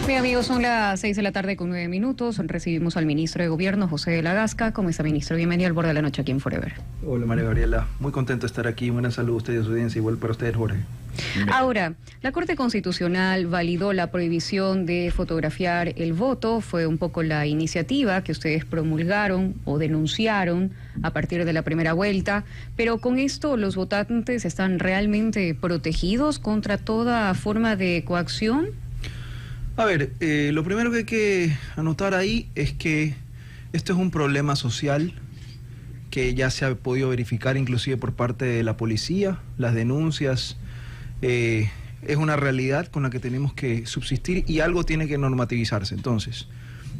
Bien, amigos, son las 6 de la tarde con 9 minutos. Recibimos al ministro de Gobierno, José de la Gasca. ¿Cómo está, ministro? Bienvenido al Borde de la Noche aquí en Forever. Hola, María Gabriela. Muy contento de estar aquí. Buena salud a usted y a su audiencia. Igual para ustedes, Jorge. Ahora, la Corte Constitucional validó la prohibición de fotografiar el voto. Fue un poco la iniciativa que ustedes promulgaron o denunciaron a partir de la primera vuelta. Pero con esto, ¿los votantes están realmente protegidos contra toda forma de coacción? A ver, lo primero que hay que anotar ahí es que esto es un problema social que ya se ha podido verificar inclusive por parte de la policía, las denuncias, es una realidad con la que tenemos que subsistir y algo tiene que normativizarse. Entonces,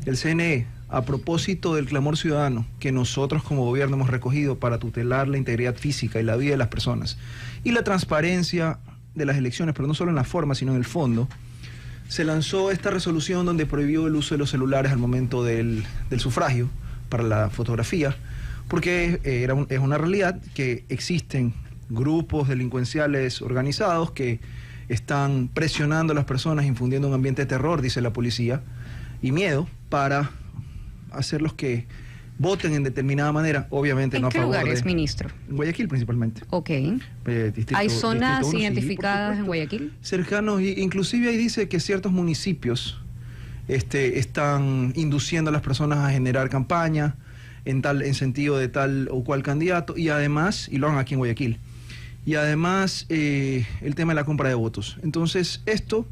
el CNE, a propósito del clamor ciudadano que nosotros como gobierno hemos recogido para tutelar la integridad física y la vida de las personas y la transparencia de las elecciones, pero no solo en la forma, sino en el fondo, se lanzó esta resolución donde prohibió el uso de los celulares al momento del sufragio para la fotografía, porque es una realidad que existen grupos delincuenciales organizados que están presionando a las personas, infundiendo un ambiente de terror, dice la policía, y miedo para hacerlos que voten en determinada manera, obviamente no a favor de... ¿En qué lugares, ministro? En Guayaquil principalmente. Ok. ¿Hay zonas identificadas en Guayaquil? Cercanos, inclusive ahí dice que ciertos municipios están induciendo a las personas a generar campaña en sentido de tal o cual candidato, y además, y lo hagan aquí en Guayaquil, y además el tema de la compra de votos. Entonces, esto,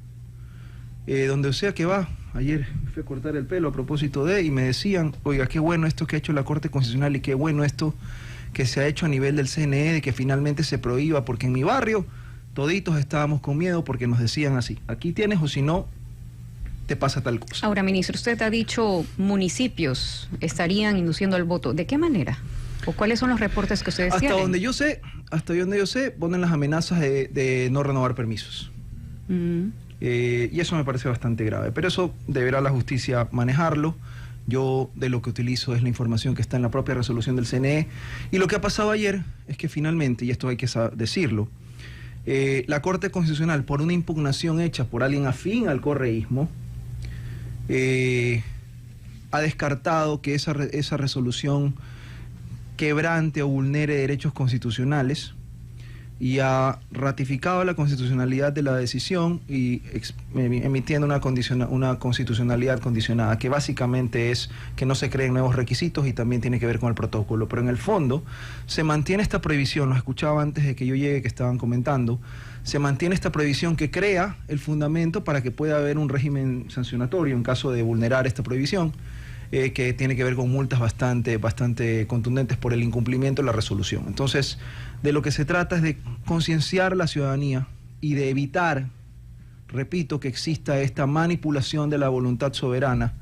donde sea que va, ayer fui a cortar el pelo a propósito de, y me decían, oiga, qué bueno esto que ha hecho la Corte Constitucional y qué bueno esto que se ha hecho a nivel del CNE, de que finalmente se prohíba, porque en mi barrio toditos estábamos con miedo porque nos decían así, aquí tienes o si no, te pasa tal cosa. Ahora, ministro, usted ha dicho municipios estarían induciendo al voto. ¿De qué manera? ¿O cuáles son los reportes que ustedes tienen? Hasta donde yo sé, ponen las amenazas de no renovar permisos. Y eso me parece bastante grave, pero eso deberá la justicia manejarlo. Yo de lo que utilizo es la información que está en la propia resolución del CNE, y lo que ha pasado ayer es que finalmente, y esto hay que decirlo, la Corte Constitucional, por una impugnación hecha por alguien afín al correísmo, ha descartado que esa resolución quebrante o vulnere derechos constitucionales, y ha ratificado la constitucionalidad de la decisión y emitiendo una constitucionalidad condicionada, que básicamente es que no se creen nuevos requisitos y también tiene que ver con el protocolo. Pero en el fondo se mantiene esta prohibición, lo escuchaba antes de que yo llegue que estaban comentando, se mantiene esta prohibición que crea el fundamento para que pueda haber un régimen sancionatorio en caso de vulnerar esta prohibición, que tiene que ver con multas bastante contundentes por el incumplimiento de la resolución. Entonces, de lo que se trata es de concienciar a la ciudadanía y de evitar, repito, que exista esta manipulación de la voluntad soberana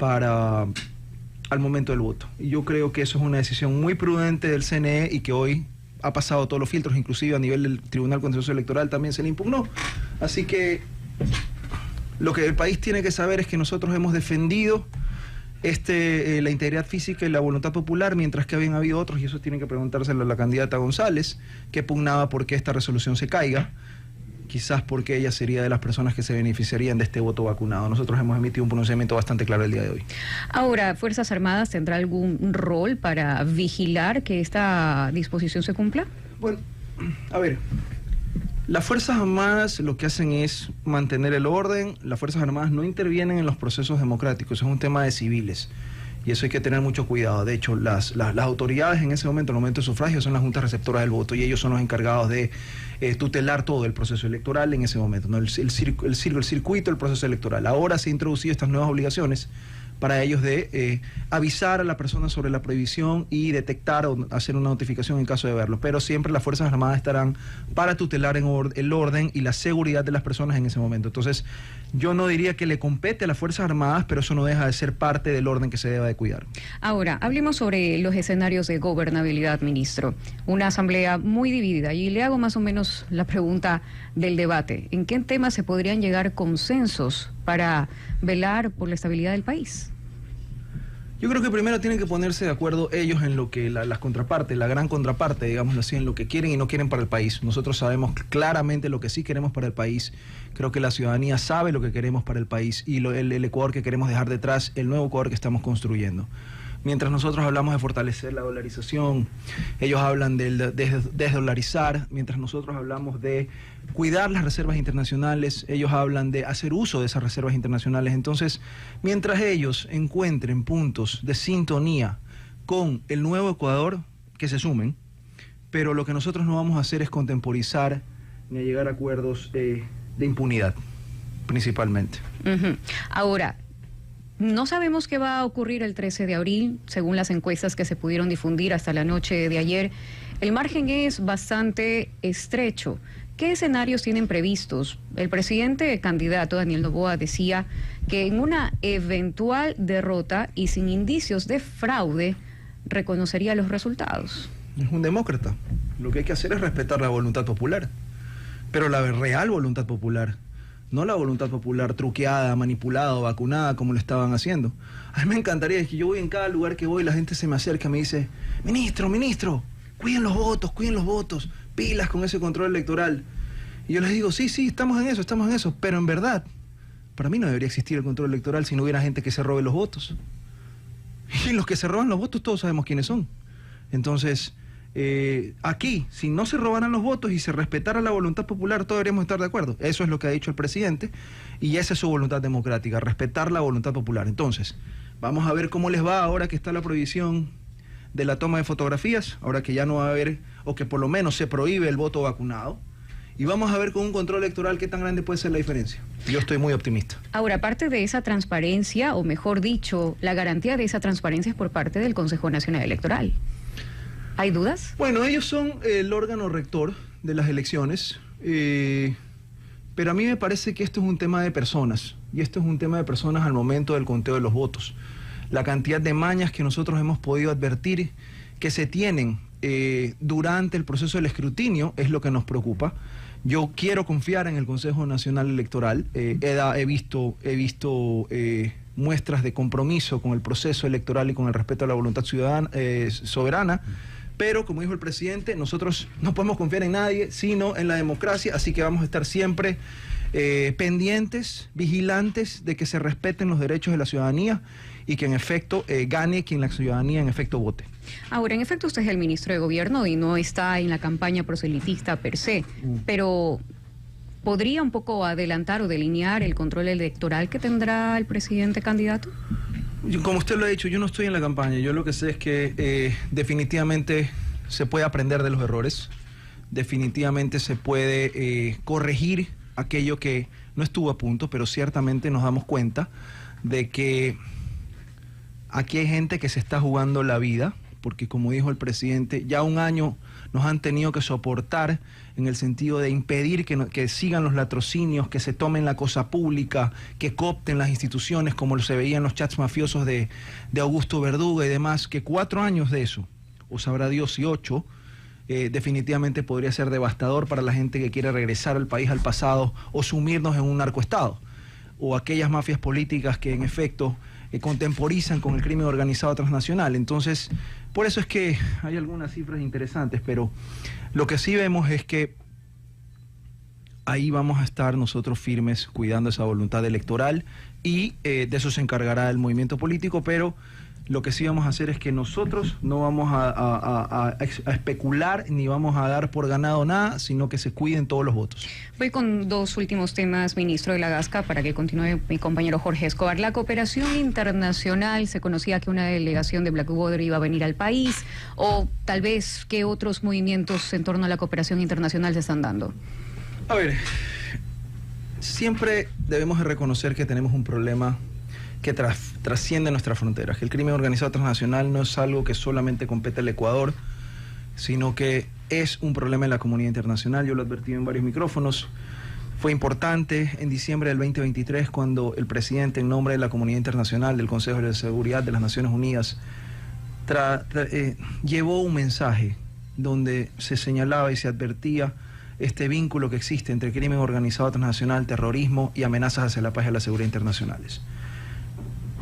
al momento del voto. Y yo creo que eso es una decisión muy prudente del CNE y que hoy ha pasado todos los filtros, inclusive a nivel del Tribunal Contencioso Electoral también se le impugnó. Así que lo que el país tiene que saber es que nosotros hemos defendido la integridad física y la voluntad popular, mientras que habían habido otros, y eso tienen que preguntárselo a la candidata González, que pugnaba porque esta resolución se caiga, quizás porque ella sería de las personas que se beneficiarían de este voto vacunado. Nosotros hemos emitido un pronunciamiento bastante claro el día de hoy. Ahora, ¿Fuerzas Armadas tendrá algún rol para vigilar que esta disposición se cumpla? Bueno, a ver, las Fuerzas Armadas lo que hacen es mantener el orden. Las Fuerzas Armadas no intervienen en los procesos democráticos, es un tema de civiles. Y eso hay que tener mucho cuidado. De hecho, las autoridades en ese momento, en el momento de sufragio, son las juntas receptoras del voto y ellos son los encargados de tutelar todo el proceso electoral en ese momento, ¿no? el circuito, el proceso electoral. Ahora se han introducido estas nuevas obligaciones para ellos de avisar a la persona sobre la prohibición y detectar o hacer una notificación en caso de verlo. Pero siempre las Fuerzas Armadas estarán para tutelar el orden y la seguridad de las personas en ese momento. Entonces, yo no diría que le compete a las Fuerzas Armadas, pero eso no deja de ser parte del orden que se debe de cuidar. Ahora, hablemos sobre los escenarios de gobernabilidad, ministro. Una asamblea muy dividida, y le hago más o menos la pregunta del debate. ¿En qué temas se podrían llegar consensos para velar por la estabilidad del país? Yo creo que primero tienen que ponerse de acuerdo ellos en lo que las contrapartes, la gran contraparte, digámoslo así, en lo que quieren y no quieren para el país. Nosotros sabemos claramente lo que sí queremos para el país. Creo que la ciudadanía sabe lo que queremos para el país y el Ecuador que queremos dejar detrás, el nuevo Ecuador que estamos construyendo. Mientras nosotros hablamos de fortalecer la dolarización, ellos hablan de desdolarizar. Mientras nosotros hablamos de cuidar las reservas internacionales, ellos hablan de hacer uso de esas reservas internacionales. Entonces, mientras ellos encuentren puntos de sintonía con el nuevo Ecuador, que se sumen, pero lo que nosotros no vamos a hacer es contemporizar ni a llegar a acuerdos de impunidad, principalmente. Ahora, no sabemos qué va a ocurrir el 13 de abril, según las encuestas que se pudieron difundir hasta la noche de ayer. El margen es bastante estrecho. ¿Qué escenarios tienen previstos? El presidente candidato, Daniel Noboa, decía que en una eventual derrota y sin indicios de fraude, reconocería los resultados. Es un demócrata. Lo que hay que hacer es respetar la voluntad popular, pero la real voluntad popular. No la voluntad popular truqueada, manipulada o vacunada como lo estaban haciendo. A mí me encantaría, es que yo voy en cada lugar que voy, la gente se me acerca y me dice, ministro, cuiden los votos, pilas con ese control electoral. Y yo les digo, sí, estamos en eso, pero en verdad, para mí no debería existir el control electoral si no hubiera gente que se robe los votos. Y los que se roban los votos todos sabemos quiénes son. Entonces, aquí, si no se robaran los votos y se respetara la voluntad popular, todos deberíamos estar de acuerdo. Eso es lo que ha dicho el presidente y esa es su voluntad democrática, respetar la voluntad popular. Entonces, vamos a ver cómo les va ahora que está la prohibición de la toma de fotografías, ahora que ya no va a haber, o que por lo menos se prohíbe el voto vacunado, y vamos a ver con un control electoral qué tan grande puede ser la diferencia. Yo estoy muy optimista. Ahora, aparte de esa transparencia, o mejor dicho, la garantía de esa transparencia es por parte del Consejo Nacional Electoral. ¿Hay dudas? Bueno, ellos son el órgano rector de las elecciones, pero a mí me parece que esto es un tema de personas, y esto es un tema de personas al momento del conteo de los votos. La cantidad de mañas que nosotros hemos podido advertir que se tienen durante el proceso del escrutinio es lo que nos preocupa. Yo quiero confiar en el Consejo Nacional Electoral, he visto muestras de compromiso con el proceso electoral y con el respeto a la voluntad ciudadana, soberana. Pero, como dijo el presidente, nosotros no podemos confiar en nadie, sino en la democracia, así que vamos a estar siempre pendientes, vigilantes de que se respeten los derechos de la ciudadanía y que en efecto gane quien la ciudadanía en efecto vote. Ahora, en efecto, usted es el ministro de Gobierno y no está en la campaña proselitista per se, pero ¿podría un poco adelantar o delinear el control electoral que tendrá el presidente candidato? Como usted lo ha dicho, yo no estoy en la campaña. Yo lo que sé es que definitivamente se puede aprender de los errores, definitivamente se puede corregir aquello que no estuvo a punto, pero ciertamente nos damos cuenta de que aquí hay gente que se está jugando la vida, porque como dijo el presidente, ya un año nos han tenido que soportar en el sentido de impedir que sigan los latrocinios, que se tomen la cosa pública, que coopten las instituciones como se veía en los chats mafiosos de Augusto Verdugo y demás, que 4 años de eso, o sabrá Dios si 8, definitivamente podría ser devastador para la gente que quiere regresar al país al pasado o sumirnos en un narcoestado, o aquellas mafias políticas que en efecto contemporizan con el crimen organizado transnacional. Entonces, por eso es que hay algunas cifras interesantes, pero lo que sí vemos es que ahí vamos a estar nosotros firmes cuidando esa voluntad electoral y de eso se encargará el movimiento político, pero lo que sí vamos a hacer es que nosotros no vamos a especular ni vamos a dar por ganado nada, sino que se cuiden todos los votos. Voy con 2 últimos temas, ministro de la Gasca, para que continúe mi compañero Jorge Escobar. La cooperación internacional, se conocía que una delegación de Blackwater iba a venir al país, o tal vez qué otros movimientos en torno a la cooperación internacional se están dando. A ver, siempre debemos de reconocer que tenemos un problema que trasciende nuestras fronteras, que el crimen organizado transnacional no es algo que solamente compete al Ecuador, sino que es un problema en la comunidad internacional. Yo lo advertí en varios micrófonos. Fue importante en diciembre del 2023 cuando el presidente, en nombre de la comunidad internacional, del Consejo de Seguridad de las Naciones Unidas, llevó un mensaje donde se señalaba y se advertía este vínculo que existe entre crimen organizado transnacional, terrorismo y amenazas hacia la paz y la seguridad internacionales.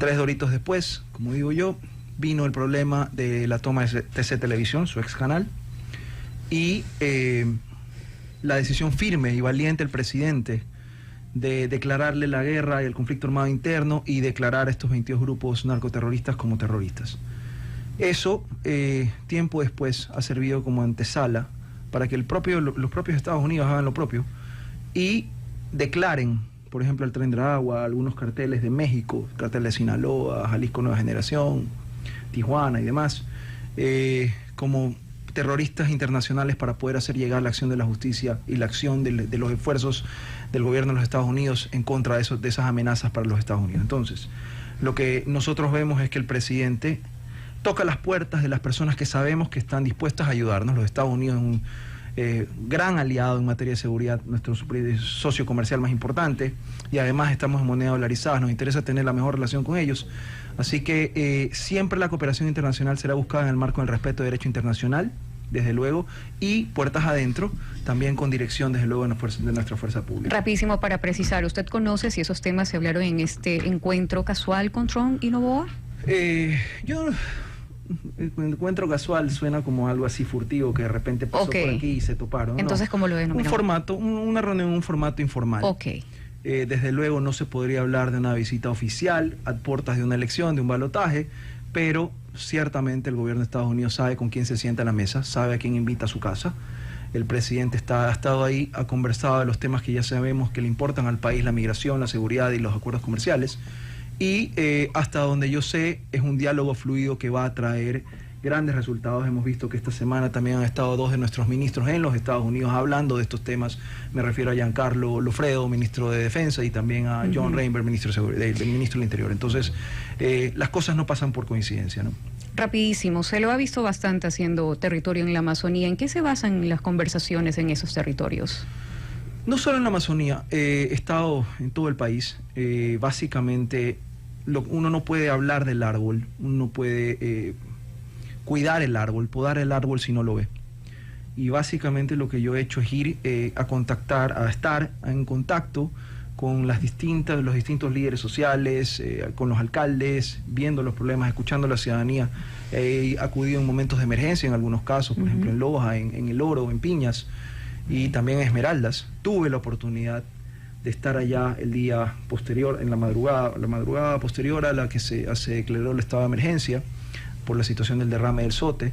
3 doritos después, como digo yo, vino el problema de la toma de TC Televisión, su ex canal, y la decisión firme y valiente del presidente de declararle la guerra y el conflicto armado interno y declarar a estos 22 grupos narcoterroristas como terroristas. Eso, tiempo después, ha servido como antesala para que los propios Estados Unidos hagan lo propio y declaren, por ejemplo, el Tren de Aragua, algunos carteles de México, el cartel de Sinaloa, Jalisco Nueva Generación, Tijuana y demás, como terroristas internacionales para poder hacer llegar la acción de la justicia y la acción de los esfuerzos del gobierno de los Estados Unidos en contra de esas amenazas para los Estados Unidos. Entonces, lo que nosotros vemos es que el presidente toca las puertas de las personas que sabemos que están dispuestas a ayudarnos. Los Estados Unidos es un gran aliado en materia de seguridad, nuestro socio comercial más importante, y además estamos en moneda dolarizada, nos interesa tener la mejor relación con ellos. Así que siempre la cooperación internacional será buscada en el marco del respeto de derecho internacional, desde luego, y puertas adentro, también con dirección, desde luego, de nuestra fuerza pública. Rapidísimo para precisar, ¿usted conoce si esos temas se hablaron en este encuentro casual con Trump y Noboa? El encuentro casual suena como algo así furtivo que de repente pasó por aquí y se toparon. Entonces, ¿cómo lo denominamos? Un formato, una reunión en un formato informal. Desde luego no se podría hablar de una visita oficial a puertas de una elección, de un balotaje, pero ciertamente el gobierno de Estados Unidos sabe con quién se sienta a la mesa, sabe a quién invita a su casa. El presidente ha estado ahí, ha conversado de los temas que ya sabemos que le importan al país, la migración, la seguridad y los acuerdos comerciales. Y hasta donde yo sé, es un diálogo fluido que va a traer grandes resultados. Hemos visto que esta semana también han estado 2 de nuestros ministros en los Estados Unidos hablando de estos temas. Me refiero a Giancarlo Lofredo, ministro de Defensa, y también a John Rainbow, ministro del Interior. Entonces, las cosas no pasan por coincidencia, ¿no? Rapidísimo, se lo ha visto bastante haciendo territorio en la Amazonía. ¿En qué se basan las conversaciones en esos territorios? No solo en la Amazonía, he estado en todo el país. Básicamente, uno no puede hablar del árbol, uno no puede cuidar el árbol, podar el árbol si no lo ve. Y básicamente lo que yo he hecho es ir a contactar, a estar en contacto con los distintos líderes sociales, con los alcaldes, viendo los problemas, escuchando a la ciudadanía. He acudido en momentos de emergencia en algunos casos, por ejemplo en Loja, en El Oro, en Piñas, y también en Esmeraldas. Tuve la oportunidad de estar allá el día posterior, en la madrugada posterior a la que se declaró el estado de emergencia por la situación del derrame del Sote,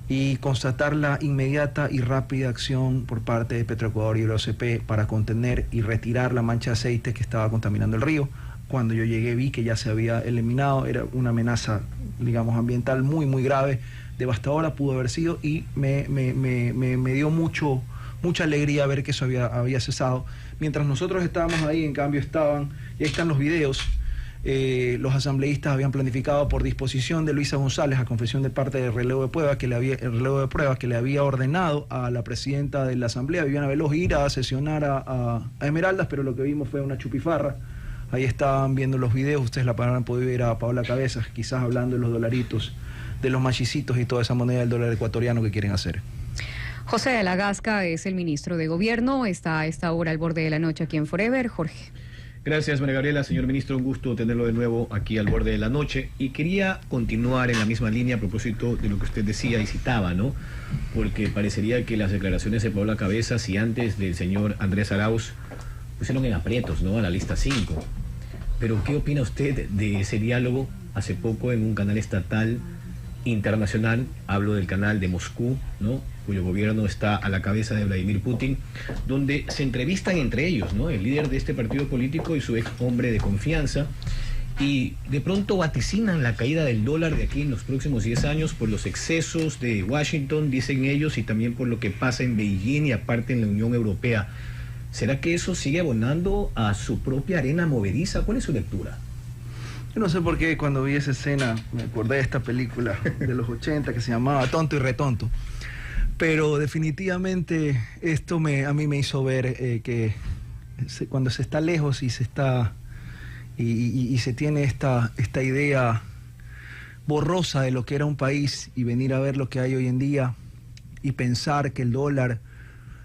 y constatar la inmediata y rápida acción por parte de Petroecuador y el OCP para contener y retirar la mancha de aceite que estaba contaminando el río. Cuando yo llegué vi que ya se había eliminado, era una amenaza, digamos, ambiental muy, muy grave, devastadora pudo haber sido, y me dio mucha alegría ver que eso había cesado. Mientras nosotros estábamos ahí, en cambio y ahí están los videos, los asambleístas habían planificado por disposición de Luisa González, a confesión de parte del relevo de pruebas que le había ordenado a la presidenta de la Asamblea, Viviana Veloz, ir a sesionar a Esmeraldas, pero lo que vimos fue una chupifarra. Ahí estaban viendo los videos, ustedes la habrán podido ver a Paola Cabezas, quizás hablando de los dolaritos, de los machicitos y toda esa moneda del dólar ecuatoriano que quieren hacer. José de la Gasca es el ministro de Gobierno, está a esta hora al borde de la noche aquí en Forever. Jorge. Gracias, María Gabriela. Señor ministro, un gusto tenerlo de nuevo aquí al borde de la noche. Y quería continuar en la misma línea a propósito de lo que usted decía y citaba, ¿no? Porque parecería que las declaraciones de Paola Cabezas y antes del señor Andrés Arauz pusieron en aprietos, ¿no?, a la lista 5. Pero, ¿qué opina usted de ese diálogo hace poco en un canal estatal internacional? Hablo del canal de Moscú, ¿no?, cuyo gobierno está a la cabeza de Vladimir Putin, donde se entrevistan entre ellos, ¿no?, el líder de este partido político y su ex hombre de confianza, y de pronto vaticinan la caída del dólar de aquí en los próximos 10 años por los excesos de Washington, dicen ellos, y también por lo que pasa en Beijing y aparte en la Unión Europea. ¿Será que eso sigue abonando a su propia arena movediza? ¿Cuál es su lectura? Yo no sé por qué cuando vi esa escena me acordé de esta película de los 80 que se llamaba Tonto y Retonto. Pero definitivamente esto a mí me hizo ver que cuando se está lejos y se está y se tiene esta idea borrosa de lo que era un país, y venir a ver lo que hay hoy en día y pensar que el dólar,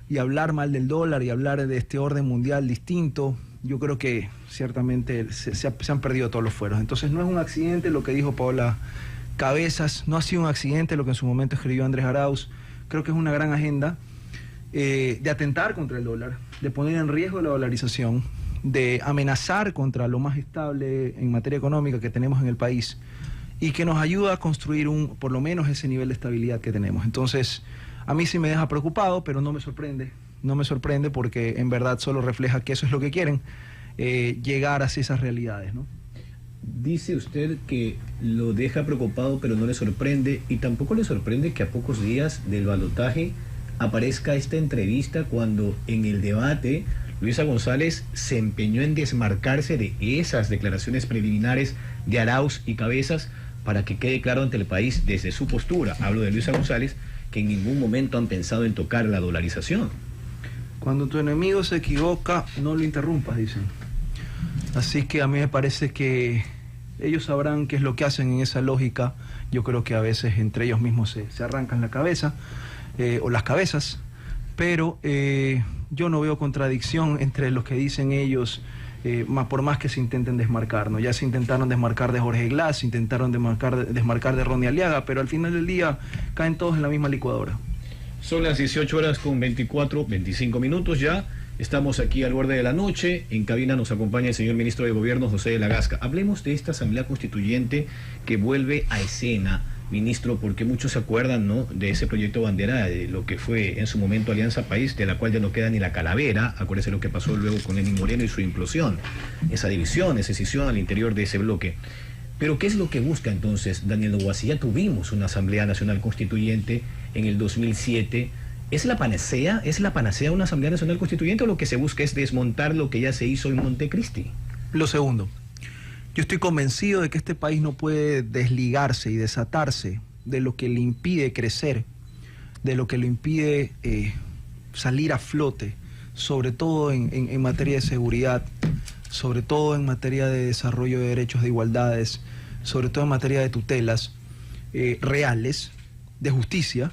y hablar mal del dólar y hablar de este orden mundial distinto, yo creo que ciertamente se han perdido todos los fueros. Entonces no es un accidente lo que dijo Paola Cabezas, no ha sido un accidente lo que en su momento escribió Andrés Arauz. Creo que es una gran agenda de atentar contra el dólar, de poner en riesgo la dolarización, de amenazar contra lo más estable en materia económica que tenemos en el país y que nos ayuda a construir por lo menos ese nivel de estabilidad que tenemos. Entonces, a mí sí me deja preocupado, pero no me sorprende porque en verdad solo refleja que eso es lo que quieren, llegar hacia esas realidades, ¿no? Dice usted que lo deja preocupado, pero no le sorprende, y tampoco le sorprende que a pocos días del balotaje aparezca esta entrevista cuando en el debate Luisa González se empeñó en desmarcarse de esas declaraciones preliminares de Arauz y Cabezas para que quede claro ante el país desde su postura. Hablo de Luisa González, que en ningún momento han pensado en tocar la dolarización. Cuando tu enemigo se equivoca, no lo interrumpas, dicen. Así que a mí me parece que ellos sabrán qué es lo que hacen en esa lógica. Yo creo que a veces entre ellos mismos se arrancan la cabeza, o las cabezas, pero yo no veo contradicción entre lo que dicen ellos, por más que se intenten desmarcar, ¿no? Ya se intentaron desmarcar de Jorge Glass, se intentaron desmarcar de Ronnie Aliaga, pero al final del día caen todos en la misma licuadora. Son las 18 horas con 25 minutos ya. Estamos aquí al borde de la noche. En cabina nos acompaña el señor ministro de Gobierno, José de la Gasca. Hablemos de esta Asamblea Constituyente que vuelve a escena, ministro, porque muchos se acuerdan, ¿no?, de ese proyecto bandera, de lo que fue en su momento Alianza País, de la cual ya no queda ni la calavera. Acuérdese lo que pasó luego con Lenín Moreno y su implosión, esa división, esa escisión al interior de ese bloque. Pero ¿qué es lo que busca entonces Daniel Noboa? Si ya tuvimos una Asamblea Nacional Constituyente en el 2007, ¿es la panacea? ¿Es la panacea una Asamblea Nacional Constituyente, o lo que se busca es desmontar lo que ya se hizo en Montecristi? Lo segundo. Yo estoy convencido de que este país no puede desligarse y desatarse de lo que le impide crecer, de lo que le impide salir a flote, sobre todo en materia de seguridad, sobre todo en materia de desarrollo de derechos, de igualdades, sobre todo en materia de tutelas reales, de justicia,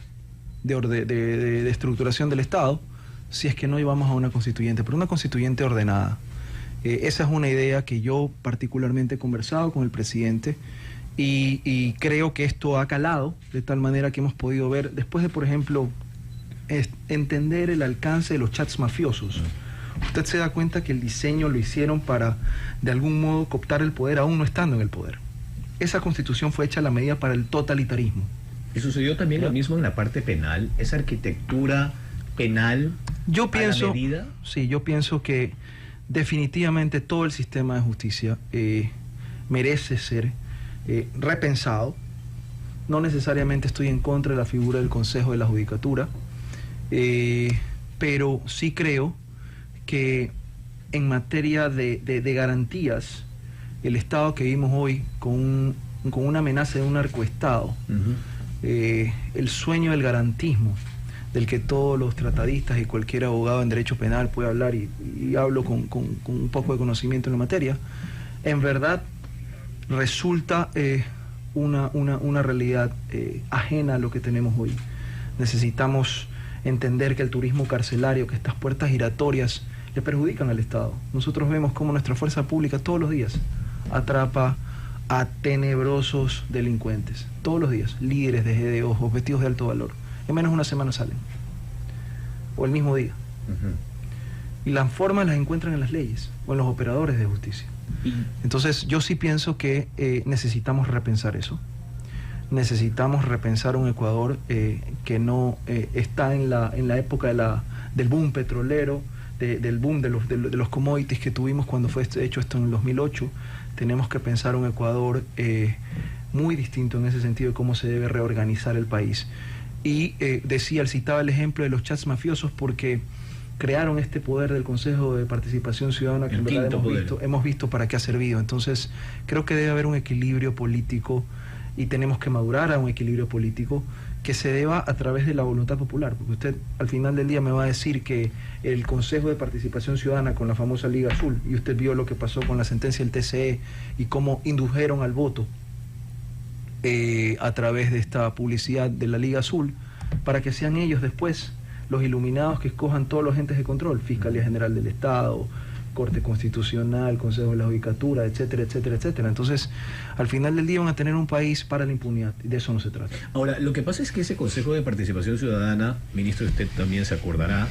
de estructuración del Estado, si es que no llevamos a una constituyente, pero una constituyente ordenada. Esa es una idea que yo particularmente he conversado con el presidente y creo que esto ha calado de tal manera que hemos podido ver, después de, por ejemplo, entender el alcance de los chats mafiosos. Usted se da cuenta que el diseño lo hicieron para, de algún modo, cooptar el poder aún no estando en el poder. Esa constitución fue hecha a la medida para el totalitarismo. Y sucedió también lo mismo en la parte penal, esa arquitectura penal yo pienso, a la medida. Sí, yo pienso que definitivamente todo el sistema de justicia merece ser repensado. No necesariamente estoy en contra de la figura del Consejo de la Judicatura, pero sí creo que en materia de garantías, el Estado que vivimos hoy con una amenaza de un narcoestado, el sueño del garantismo, del que todos los tratadistas y cualquier abogado en derecho penal puede hablar, y hablo con un poco de conocimiento en la materia, en verdad resulta una realidad ajena a lo que tenemos hoy. Necesitamos entender que el turismo carcelario, que estas puertas giratorias le perjudican al Estado. Nosotros vemos cómo nuestra fuerza pública todos los días atrapa a tenebrosos delincuentes, todos los días, líderes de GDO, objetivos de alto valor. En menos de una semana salen, o el mismo día. Y las formas las encuentran en las leyes o en los operadores de justicia. Entonces yo sí pienso que necesitamos repensar eso. Necesitamos repensar un Ecuador que no está en la época del boom petrolero, del boom de los commodities que tuvimos cuando fue hecho esto en el 2008. Tenemos que pensar un Ecuador muy distinto en ese sentido de cómo se debe reorganizar el país. Y citaba el ejemplo de los chats mafiosos porque crearon este poder del Consejo de Participación Ciudadana que en verdad hemos visto para qué ha servido. Entonces creo que debe haber un equilibrio político y tenemos que madurar a un equilibrio político que se deba a través de la voluntad popular, porque usted al final del día me va a decir que el Consejo de Participación Ciudadana con la famosa Liga Azul, y usted vio lo que pasó con la sentencia del TCE y cómo indujeron al voto a través de esta publicidad de la Liga Azul, para que sean ellos después los iluminados que escojan todos los entes de control, Fiscalía General del Estado, Corte Constitucional, Consejo de la Judicatura, etcétera, etcétera, etcétera. Entonces, al final del día van a tener un país para la impunidad, y de eso no se trata. Ahora, lo que pasa es que ese Consejo de Participación Ciudadana, ministro, usted también se acordará,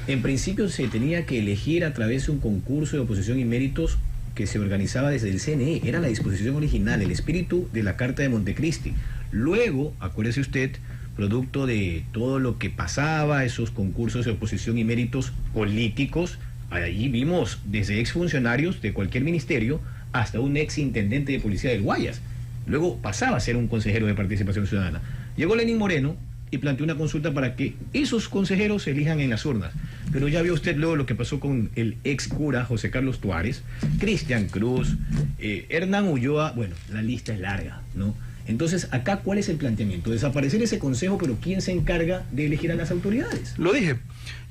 en principio se tenía que elegir a través de un concurso de oposición y méritos que se organizaba desde el CNE. Era la disposición original, el espíritu de la Carta de Montecristi. Luego, acuérdese usted, producto de todo lo que pasaba, esos concursos de oposición y méritos políticos, allí vimos desde exfuncionarios de cualquier ministerio hasta un ex intendente de policía del Guayas. Luego pasaba a ser un consejero de Participación Ciudadana. Llegó Lenín Moreno y planteó una consulta para que esos consejeros se elijan en las urnas. Pero ya vio usted luego lo que pasó con el ex cura José Carlos Tuárez, Cristian Cruz, Hernán Ulloa. Bueno, la lista es larga, ¿no? Entonces, acá, ¿cuál es el planteamiento? Desaparecer ese consejo, pero ¿quién se encarga de elegir a las autoridades? Lo dije,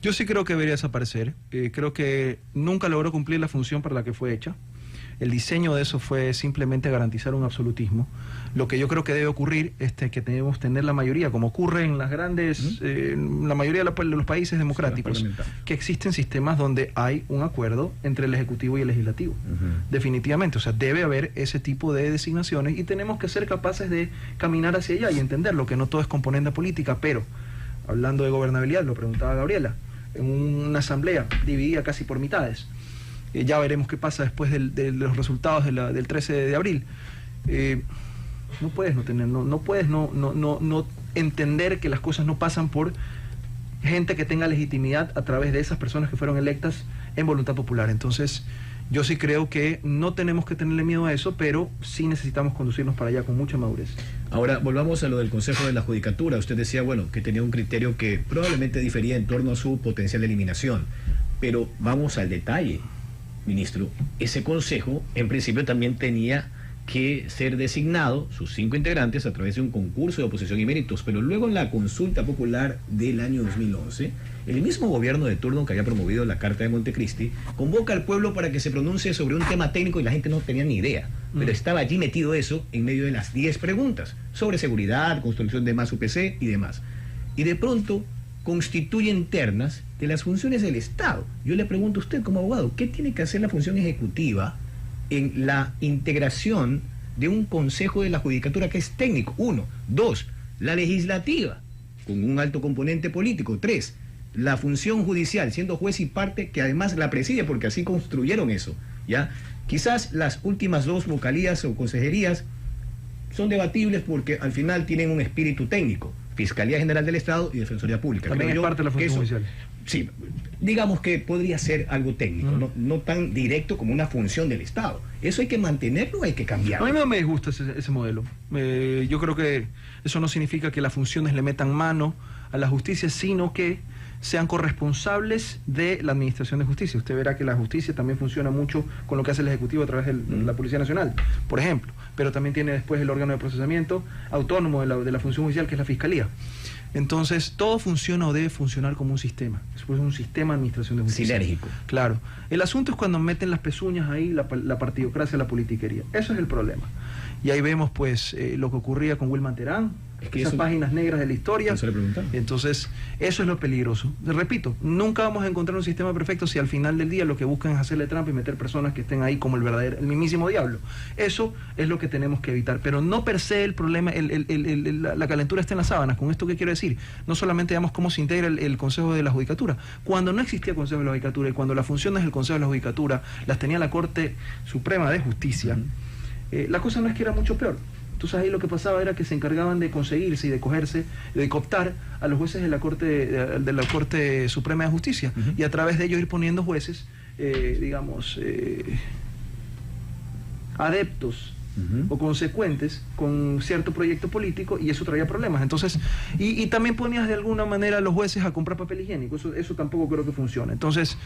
yo sí creo que debería desaparecer. Creo que nunca logró cumplir la función para la que fue hecha. El diseño de eso fue simplemente garantizar un absolutismo. Lo que yo creo que debe ocurrir es que debemos tener la mayoría, como ocurre en las grandes, la mayoría de los países democráticos, que existen sistemas donde hay un acuerdo entre el Ejecutivo y el Legislativo. Definitivamente, o sea, debe haber ese tipo de designaciones y tenemos que ser capaces de caminar hacia allá y entenderlo, que no todo es componente política, pero, hablando de gobernabilidad, lo preguntaba Gabriela, en una asamblea dividida casi por mitades. Ya veremos qué pasa después de los resultados del 13 de abril. No puedes no entender que las cosas no pasan por gente que tenga legitimidad a través de esas personas que fueron electas en voluntad popular. Entonces, yo sí creo que no tenemos que tenerle miedo a eso, pero sí necesitamos conducirnos para allá con mucha madurez. Ahora, volvamos a lo del Consejo de la Judicatura. Usted decía, bueno, que tenía un criterio que probablemente difería en torno a su potencial eliminación. Pero vamos al detalle, ministro. Ese consejo, en principio, también tenía que ser designado, sus 5 integrantes, a través de un concurso de oposición y méritos, pero luego en la consulta popular del año 2011, el mismo gobierno de turno que había promovido la Carta de Montecristi convoca al pueblo para que se pronuncie sobre un tema técnico y la gente no tenía ni idea, pero estaba allí metido eso en medio de las 10 preguntas sobre seguridad, construcción de más UPC y demás. Y de pronto constituyen ternas de las funciones del Estado. Yo le pregunto a usted como abogado, ¿qué tiene que hacer la función ejecutiva en la integración de un consejo de la judicatura que es técnico? 1. 2. La legislativa, con un alto componente político. 3. La función judicial, siendo juez y parte, que además la preside, porque así construyeron eso, ¿ya? Quizás las últimas 2 vocalías o consejerías son debatibles porque al final tienen un espíritu técnico. Fiscalía General del Estado y Defensoría Pública. También es parte de la función judicial. Sí, digamos que podría ser algo técnico, no tan directo como una función del Estado. ¿Eso hay que mantenerlo o hay que cambiarlo? A mí no me disgusta ese modelo. Yo creo que eso no significa que las funciones le metan mano a la justicia, sino que sean corresponsables de la administración de justicia. Usted verá que la justicia también funciona mucho con lo que hace el Ejecutivo a través de la Policía Nacional, por ejemplo, pero también tiene después el órgano de procesamiento autónomo de la función judicial, que es la Fiscalía. Entonces, todo funciona o debe funcionar como un sistema. Es un sistema de administración de justicia. Sinérgico. Claro. El asunto es cuando meten las pezuñas ahí, la partidocracia, la politiquería. Eso es el problema. Y ahí vemos, pues, lo que ocurría con Wilman Terán, esas páginas negras de la historia. Entonces, eso es lo peligroso. Repito, nunca vamos a encontrar un sistema perfecto si al final del día lo que buscan es hacerle trampa y meter personas que estén ahí como el mismísimo diablo. Eso es lo que tenemos que evitar. Pero no per se el problema, la calentura está en las sábanas. ¿Con esto qué quiero decir? No solamente veamos cómo se integra el Consejo de la Judicatura. Cuando no existía Consejo de la Judicatura y cuando las funciones del Consejo de la Judicatura las tenía la Corte Suprema de Justicia, la cosa no es que era mucho peor. Entonces ahí lo que pasaba era que se encargaban de conseguirse y de cogerse, de cooptar a los jueces de la Corte Suprema de Justicia y a través de ellos ir poniendo jueces, adeptos o consecuentes con cierto proyecto político, y eso traía problemas. Entonces, y también ponías de alguna manera a los jueces a comprar papel higiénico. Eso tampoco creo que funcione. Entonces,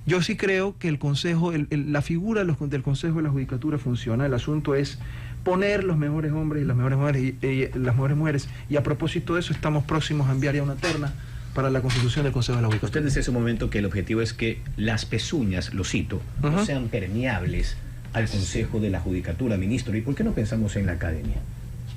yo sí creo que el Consejo, la figura del Consejo de la Judicatura funciona. El asunto es poner los mejores hombres y las mejores mujeres, y a propósito de eso estamos próximos a enviar ya una terna para la constitución del Consejo de la Judicatura. Usted decía hace un momento que el objetivo es que las pezuñas, lo cito, no sean permeables al Consejo de la Judicatura, ministro. ¿Y por qué no pensamos en la academia?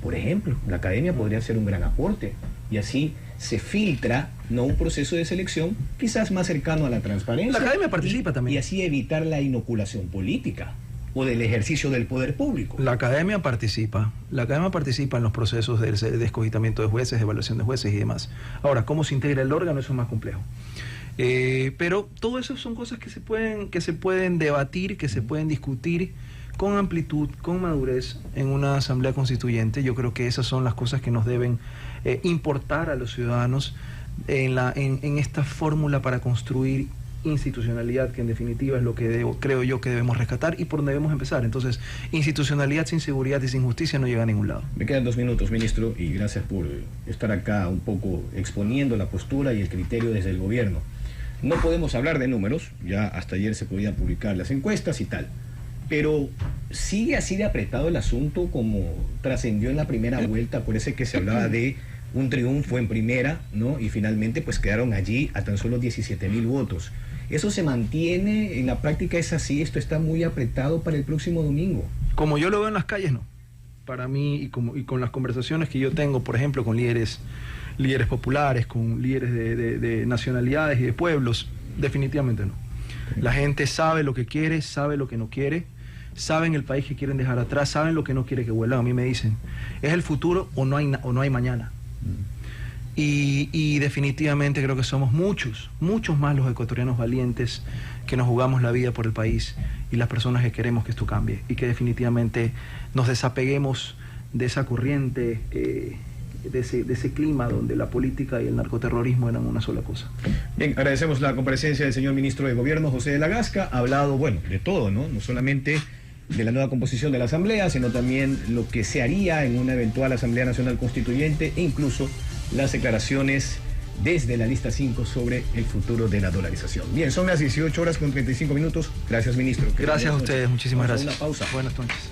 Por ejemplo, la academia podría ser un gran aporte y así se filtra, ¿no?, un proceso de selección quizás más cercano a la transparencia. La academia participa también. Y así evitar la inoculación política o del ejercicio del poder público. La academia participa en los procesos de escogimiento de jueces, de evaluación de jueces y demás. Ahora, ¿cómo se integra el órgano? Eso es más complejo. Pero todo eso son cosas que se pueden debatir, que se pueden discutir con amplitud, con madurez en una asamblea constituyente. Yo creo que esas son las cosas que nos deben importar a los ciudadanos en esta fórmula para construir institucionalidad, que en definitiva es lo que creo yo que debemos rescatar y por donde debemos empezar. Entonces, institucionalidad sin seguridad y sin justicia no llega a ningún lado. Me quedan 2 minutos, ministro, y gracias por estar acá un poco exponiendo la postura y el criterio desde el gobierno. No podemos hablar de números, ya hasta ayer se podían publicar las encuestas y tal, pero sigue así de apretado el asunto como trascendió en la primera vuelta. Parece que se hablaba de un triunfo en primera, ¿no? Y finalmente pues quedaron allí a tan solo 17,000 votos. ¿Eso se mantiene? ¿En la práctica es así? ¿Esto está muy apretado para el próximo domingo? Como yo lo veo en las calles, no. Para mí, y con las conversaciones que yo tengo, por ejemplo, con líderes populares, con líderes de nacionalidades y de pueblos, definitivamente no. La gente sabe lo que quiere, sabe lo que no quiere, saben el país que quieren dejar atrás, saben lo que no quiere que vuelva. A mí me dicen, ¿es el futuro o no hay mañana? Y definitivamente creo que somos muchos más los ecuatorianos valientes que nos jugamos la vida por el país y las personas que queremos que esto cambie y que definitivamente nos desapeguemos de esa corriente, de ese clima donde la política y el narcoterrorismo eran una sola cosa. Bien, agradecemos la comparecencia del señor ministro de Gobierno, José de la Gasca. Ha hablado, bueno, de todo, ¿no? No solamente de la nueva composición de la Asamblea, sino también lo que se haría en una eventual Asamblea Nacional Constituyente e incluso las declaraciones desde la lista 5 sobre el futuro de la dolarización. Bien, son las 18:35. Gracias, ministro. Gracias a ustedes, muchísimas gracias. Una pausa. Buenas noches.